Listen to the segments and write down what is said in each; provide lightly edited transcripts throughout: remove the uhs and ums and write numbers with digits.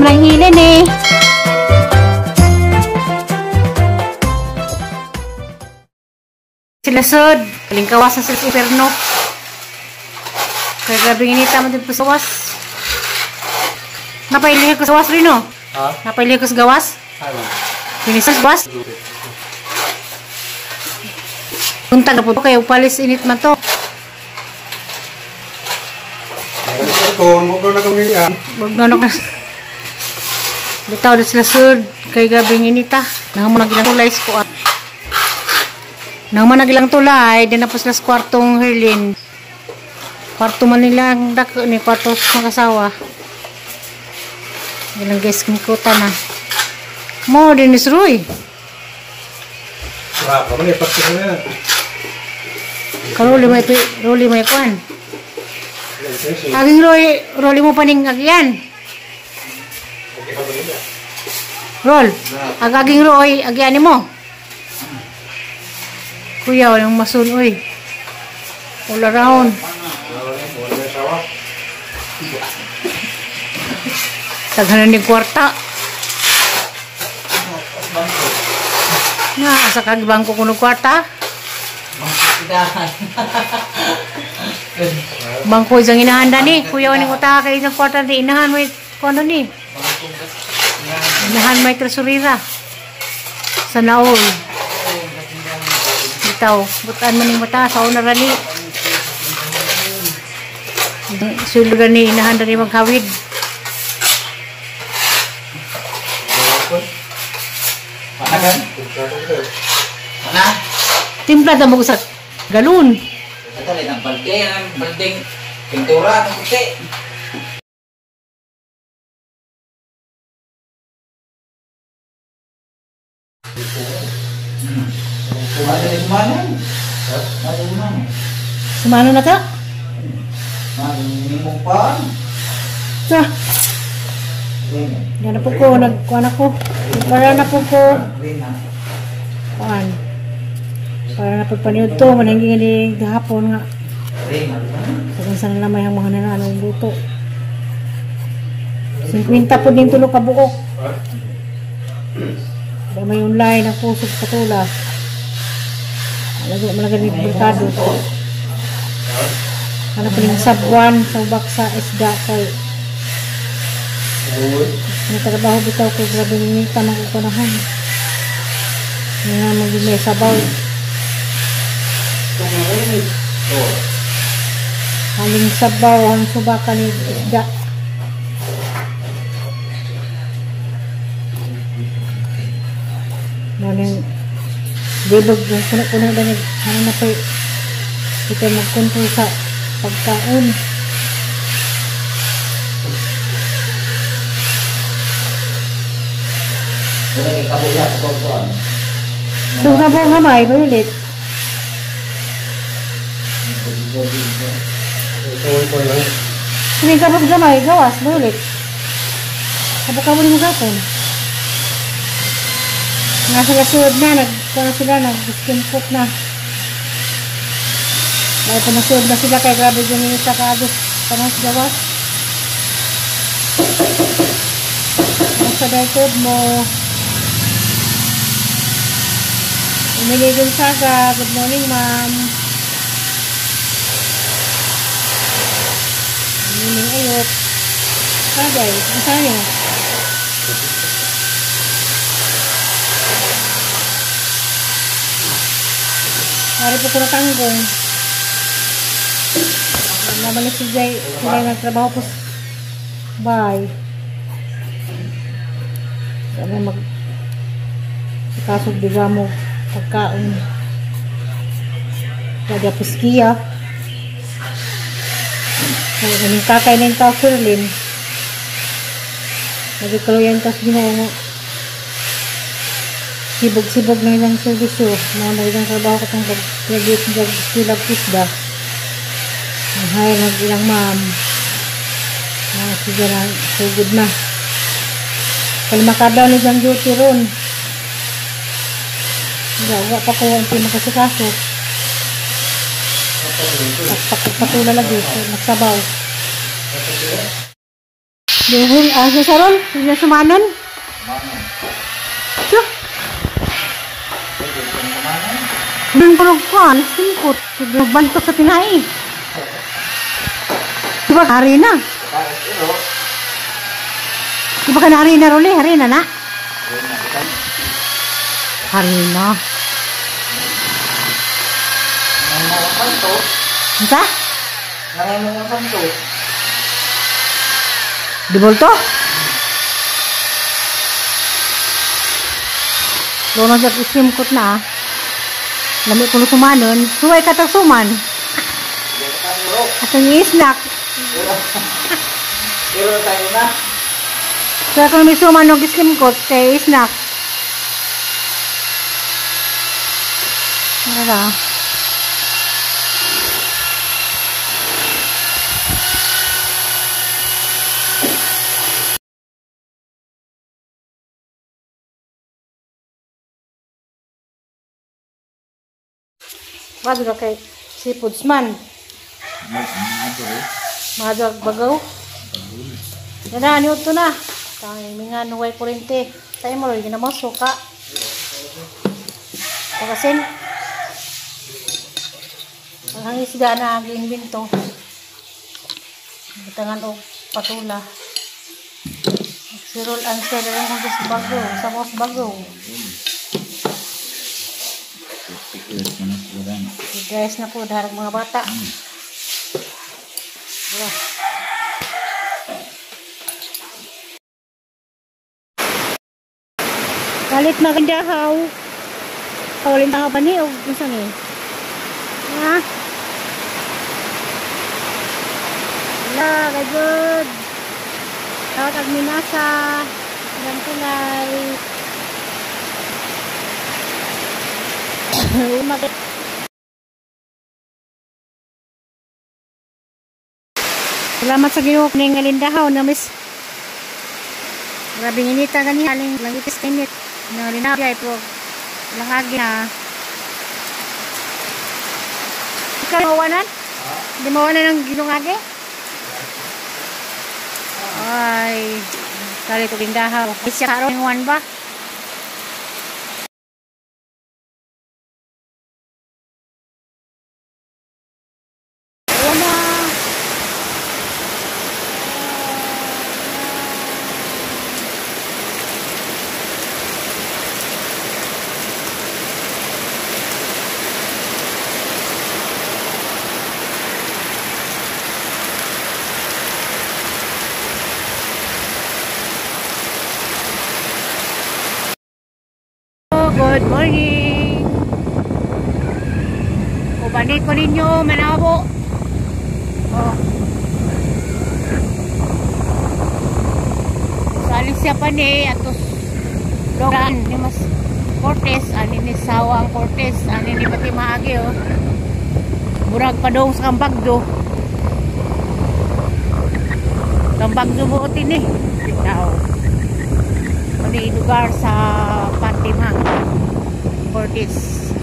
lang ilin eh. Sila sod, kaling kawasan sa inferno. Kaya grabe inita mo din po sa gawas. Napailihan ko sa gawas rin, no? Ha? Napailihan ko sa gawas? Ano? Pinisas gawas? Punta na po kayo, palis init man to. Huwag na kami Huwag na ka. Bitaw na sila sod, kaya grabe inita. Nang mo nagilang tulay ko at. Nang mo nagilang tulay, din na po sila sa kwartong Herlin. Kwarto man nilang dako ni kwarto sa mga kasawa. Ilang guys kumikuta na. Mo din is Roy. Wah, kamu lipat ke sana. Karoli may kuan. Aging Roy mo paning agyan. Rol, agaging Roy agyan mo. Kuya, yung masun oy. All around. Taghanan ni kwarta. Na, asa kag bangko kuno kwarta? Bangko isang inahanda ni. Kuya ni uta kay isang kwarta di inahan mo kuno ni. Inahan may tresurira. Sa naol. Bitaw, butan man ning mata sa una rani. Sulod ni inahan ni magkawid. Mana? Timpla ta mo sa galon. Ito lang ang balde, ang baldeng pintura ng puti. Sumano na ka? Manimong pa. Sa. Yan na po ko, nagkuhan ako. Para na po ko. Kuhan. Para na po paniod to, mananggi ni gahapon nga. Kung saan na may mga nananong luto. 50 po din tulog ka buok. May online ang pusog patula. Malaga ni merkado. Ano po yung sabwan sa ubak sa isda kay nagtrabaho bitaw ko grabe nita magkukunahan. Hindi nga mag-may sabaw. Haling sabaw ang subakan ni isda. Maling dibog yung puno-puno na ano na po ito magkontrol sa pagkaon. Doon ka po kamay, ulit. Hindi ka po kamay, gawas, ulit. Kapag mo gapon. Nga sila suod na, nag-skinput na. Dahil pa nasuod na sila kay grabe dyan yung isa kaagos panang gawas. Nasa dahil mo. Umili dun saga. Good morning, ma'am. Good morning, ayot. Sagay, ang sayo. Hari po ko na tanggong. Mabalik si Jay. Sila nagtrabaho po. Bye. Sana kasog diga mo pagkaon. Kaya po skiya. Kaya kaming kakay na yung Ferlin. Nagkakaluyan tas ginoo. Sibog-sibog na ilang servisyo. Mga na ilang trabaho ko itong graduate ng Silab Pusda. Hay, nag-ilang ma'am. Sige na, so good na. Kalimakadaw ni Jang duty ron. Wala pa ko ang pinakasikaso. Patula lagi, magsabaw. Dihil, sa saron, hindi na sumanon. So, doon ko nagkuhan, singkot. Nagbantok sa tinay. Diba, hari na? Diba ka na hari na, Roli? Hari na na? Hari na. Ano? Nangangapan to. Di bolto? Doon na siya isimkot na. Lamig ko na sumanon. Suway ka tag suman. At ang isnak. Pero tayo na. Kaya kung may sumanog isimkot, kay isnak. Ano na? Mado na kay seafoods man. Mado bagaw. Yana ni uto na. Kang minga nuway kurente. Tayo mo rin mo suka. Pagasin. Ang isda na ang imbento. Bitangan og patula. Sirol ang sa lang kung sa bagaw, sa mos bagaw. Guys na po darag mga bata. Wala. Kalit magandahaw. Kawalin tahaw ba ni o gusto ni? Ha? Wala, good. Tawag agminasa. Ilang kulay. Salamat sa Ginoo ning ngalindahaw na miss. Grabe inita gani haling lang itis init. Na linabay po lang agi na. Ikaw mawanan? Di mawanan ng ginungage? Ay, kali to lindahaw. Isya karon ng ba? Good morning. O balik ko ninyo manabo. Oh. Saling siya pa ni atos logan ni mas Cortez ani ni Sawang Cortez ani ni pati maagi oh. Murag pa dong sa Kambagdo. Kambagdo mo ini. Tao. May lugar sa Pantimang Cortez.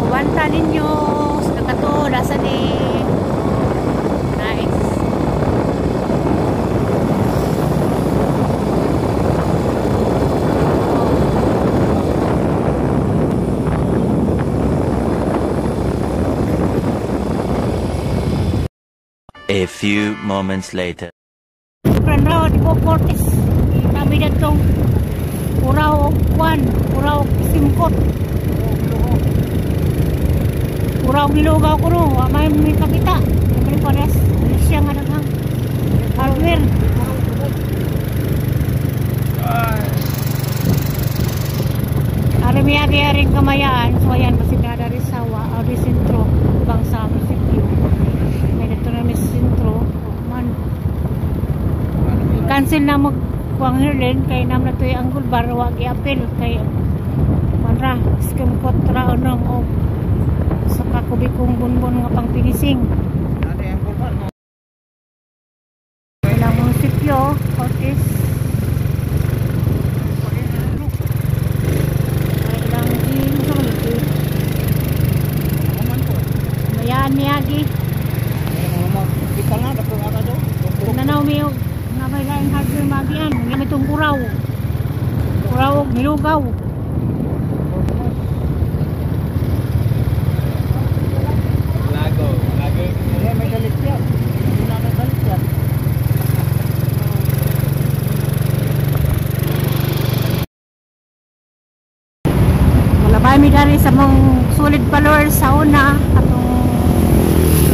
Kuwanta ninyo sa kato nasa ni nice. A few moments later. Pranraw di po Cortez. Kami na itong Uraw Kwan, Uraw Simkot. Uraw Bilugaw ko no. May kapita. May pares. Siya nga nagang hardware. Arimiari-aring kamayaan. So ayan, masigada Risawa, Audi Sentro, Bangsa, Musikyo. May dito na may Sentro. Man. Cancel na magkuang Herlin kay nam na to'y anggol bar wag i-apel kay manra skim kontra onong o sa kakubikong bunbon nga pang pinising ilang munisipyo Cortez ilang Mayaan Miyagi Nanaw mi og nga may laing hardware magian, gamit itong kuraw. Kuraw og nilugaw. Lago. May dalit yan. Hindi na may dalit yan. Malabay mi dari sa mong solid followers sa una atong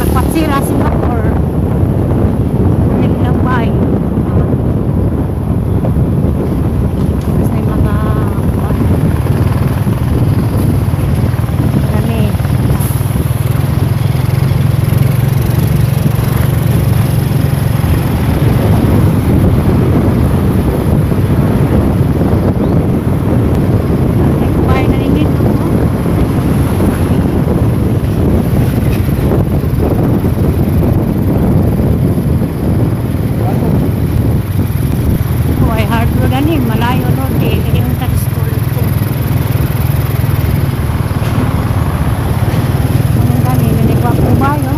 nagpatsira Singapore. Naglabay. Tapos may mga dami. Nagbay na rin dito. Ay hard road ani, malayo road eh. Hindi yung tax school ko. Anong gani, nanigwa ko ba yun?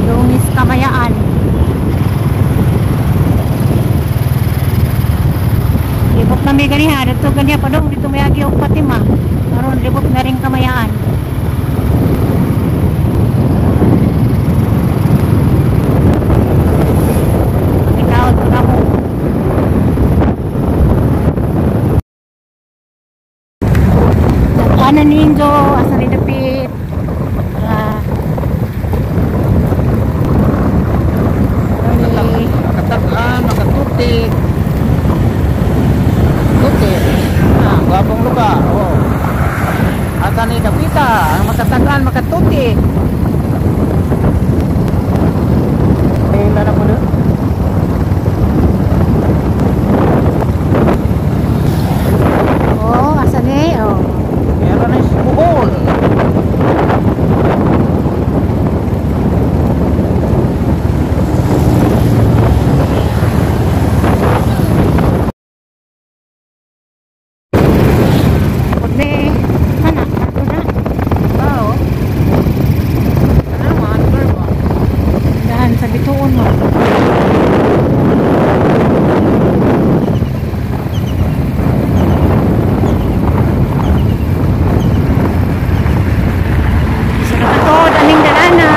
Lumis Kamayaan. Libot na may ganiha, dito ganiha pa dong, dito may agi og Fatima. Karon libot na rin Kamayaan. Pagkatawad ko na mo. Kanan ninyo, asa rin dapit. Makatuti. Gwapong lugar. Oh. Asa ni Dapita, ang makatagan, makatuti. Kailan na po doon? Oh, asa ni? Oh. Meron na si Bohol. Pagbe, mana? Ito na. Tao. Ano naman? Ano? Dahan sa bituon mo. Sarap ito, daming dalana.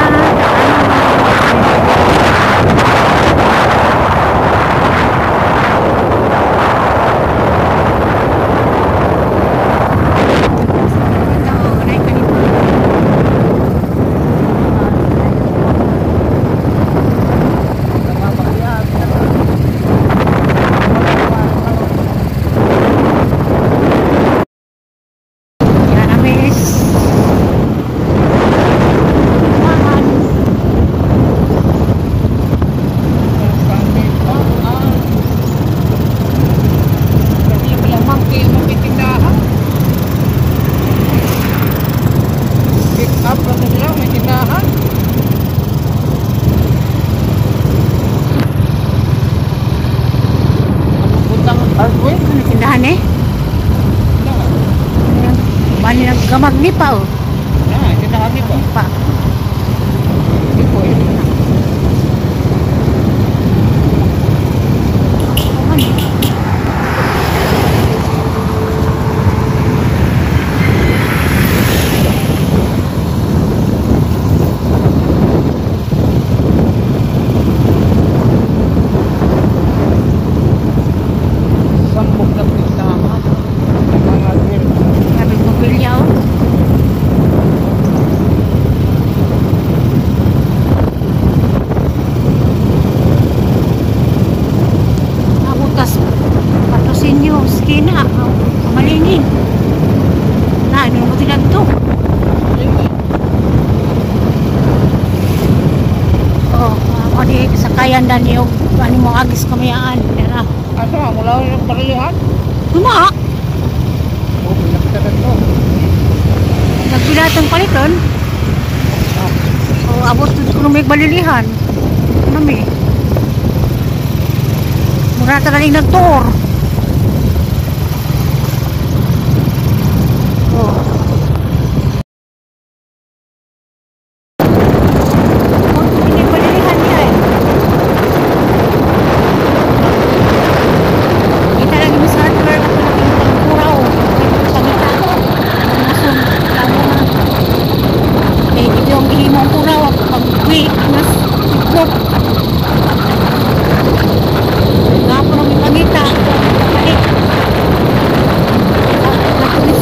Yan ang miss. Mahan. Lamang kayo magtitindahan. Pick up lang sila, may tindahan. Puntang hardware. Ano tindahan eh? Bani naggamag ni pa oh. Tindahan niyo ba? Pa. Hindi po yun. Sampok na pintahan. Mga girl. Sabi ko bilya oh. Nabutas patusinyo, skina, malingin. Na, ano mo tinagto? Oh, ako di sakayan dan yung ano mo agis kamayaan. Dara. Asa, mula yung parilihan? Tuma, Oo, pinagtagan to. nagpilatong paliton. Oh, abot ko may balilihan. nami. Mura talagang nag-tour. Oh. Hindi palilihan niya eh. Kita lagi mas hardware at malaking pangkuraw. Pangita. Masun. Lalo na. Eh, ito yung ihimong kuraw. Pag-quick. Mas iklop. Nga po nang ipangita. Balik. Natulis.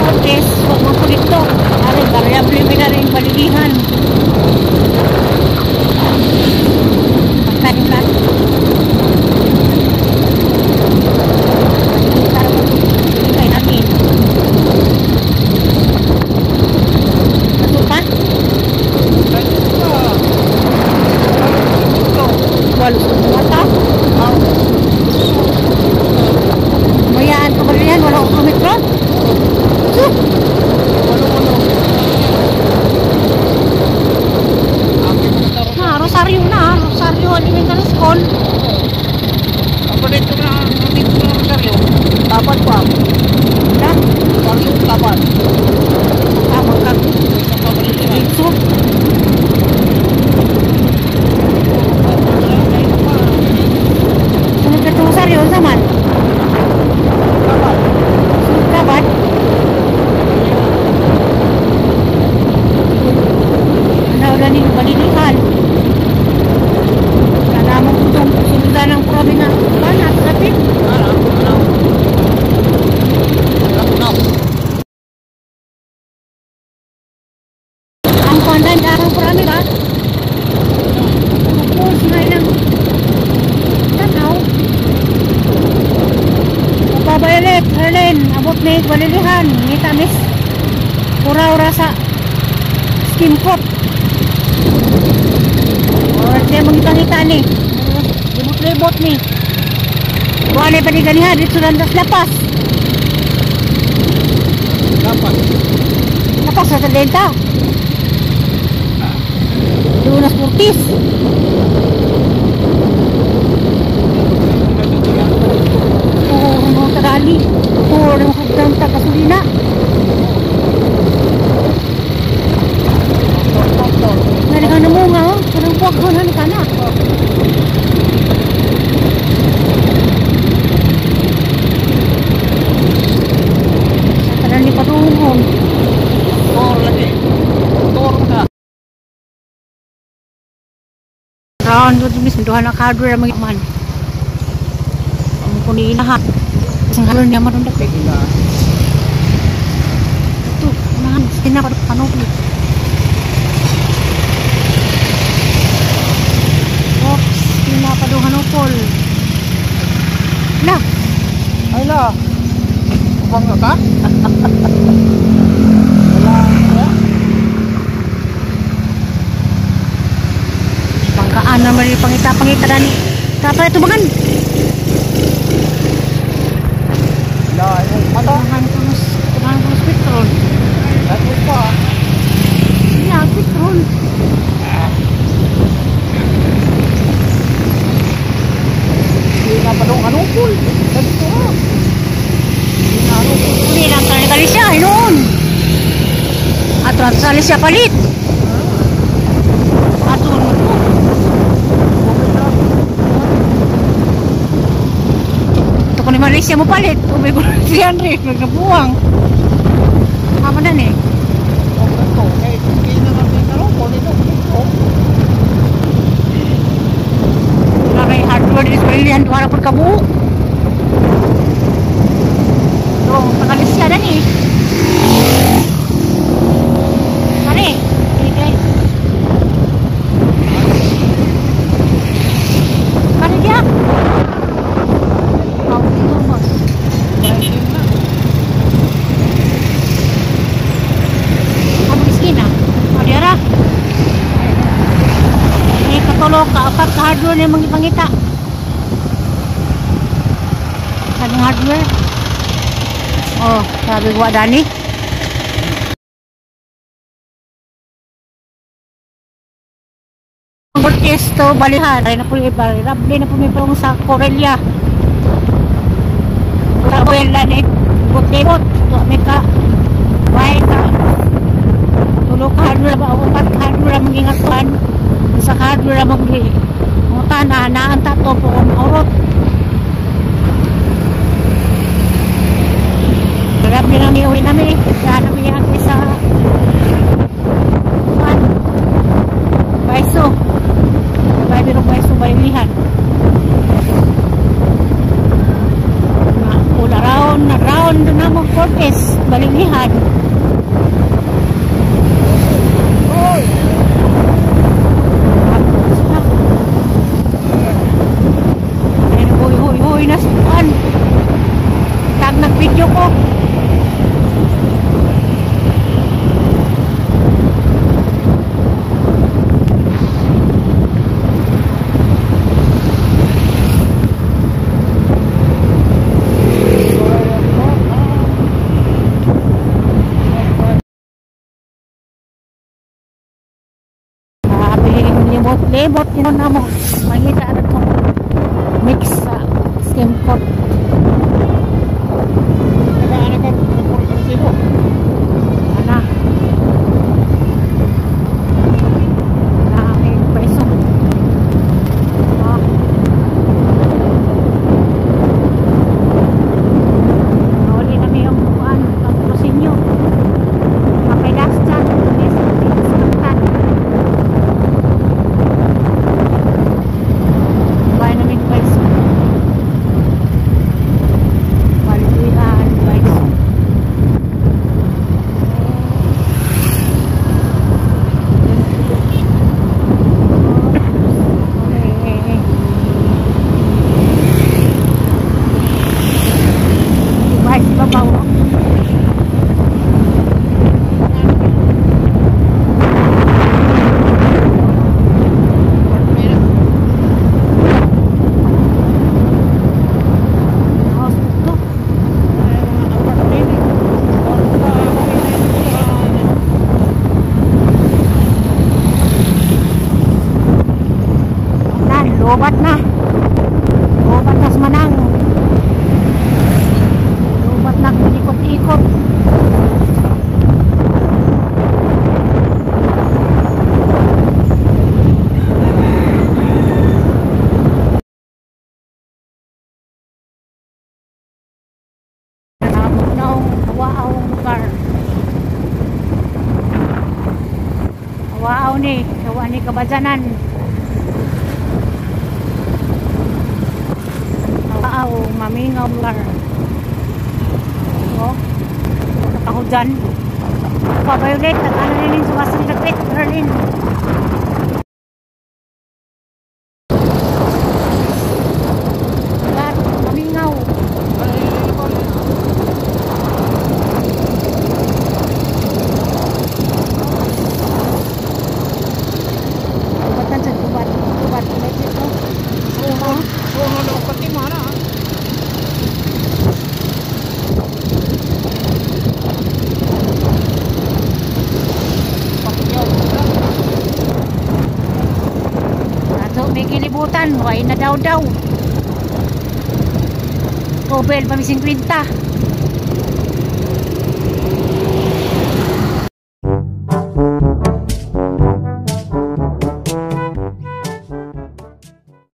Cortes. Huwag mo po dito. Ari, variable na rin baligihan. Pagkain lang. Para mo ibigay namin. Masuk pa? Walo sa mata. Mayaan ka ba rin yan? Wala ko kilometro? So? Rosario na. Rosario Elementary School. Apa dito na dito na Rosario? Dapat pa. Wala. Rosario dapat. Magkag. Dito. Sunod ka ito Rosario. Saman? Sunod ka ba? Wala ni balilihan. Wala namang itong sinudan ng probe na banat. Sabi? Ang pandan araw probe ba? Tapos nga ilang tanaw. Mababayalit, Herlin. Abot na yung balilihan. Ngita miss. Ura-ura sa steam pot. O, siya mangita-ngita ni. Libot-libot ni. Wala pa ni ganihan. Dito lang das lapas. Dapat. Lapas na sa denta. Doon na sportis. Oo, mga tagali. Oo, ng hugdang tagasulina. Nalikan na mo nga, oh. Parang puwag-hunan ka na. Sa tanan ni Padungon. Tor lagi. Tor na. Round doon mis duha na hardware mga man. Ang kunin lahat. Sang halon niya man undak. Ila. Ito, nahan sina pa panopli. Oops, sina pa do hanopol. La, Ay la. Bangga ka? Wala. bangkaan naman ni pangita-pangita na ni. Tapa ito bangan. La, ay mata. Tunahan ko ng petrol. Ay pa. Iya, petrol. Hindi na pa dong anupol. Dito. Hindi lang kali siya, noon. At sali siya palit. Ato mo po. Ito ko ni Malaysia mo palit. Umay ko 300. Nagkabuwang. Tama na ni. Hindi na kami anupol. Ito. Wala kay hardware. Israelian. Wala po kabuok. Ito, pakalis siya na ni. Mari. Okay. Mari dia. Mau dito boss. Kamu di sini nah. Adiara. Ini katulog kaapat ka hardware na yung pangita. Kanang hardware. Oh, sabi ko Dani. Cortez to balihan. Ay na po yung iba. Rabli na po may pong sa Corelia. Kabuela ni Bot-libot. Tuwa may ka. Bahay ka. Tulog ka hadro ba? Upat ka hadro lang mag-ingatuan. Isa ka hadro lang mag-ingutan. Naan tato po kung maurot. Rabli na may uwi namin. Kaya namin yan sa Baiso. Baiso baylihan. Pula round na mo Cortez baylihan. Hoy na suan. Tag nag-video ko. Lebot yun na mo makita na ito mix sa skim coat Nag-aanak ka sibo. ana ay peso nauli na may yung buwan pagpusin nyo mapilas dyan Lobat na semanang lobat na ikot-ikot naong hawaawang lugar hawaaw ni hawa ni Kabadyanan mamingaw lugar so ako dyan pa-violet at ano rin sumasang lapit Berlin lugar mamingaw kubatan sa kubat ito Sono na pati mana. May kilibutan, why na daw. Tobel, pamising kwinta.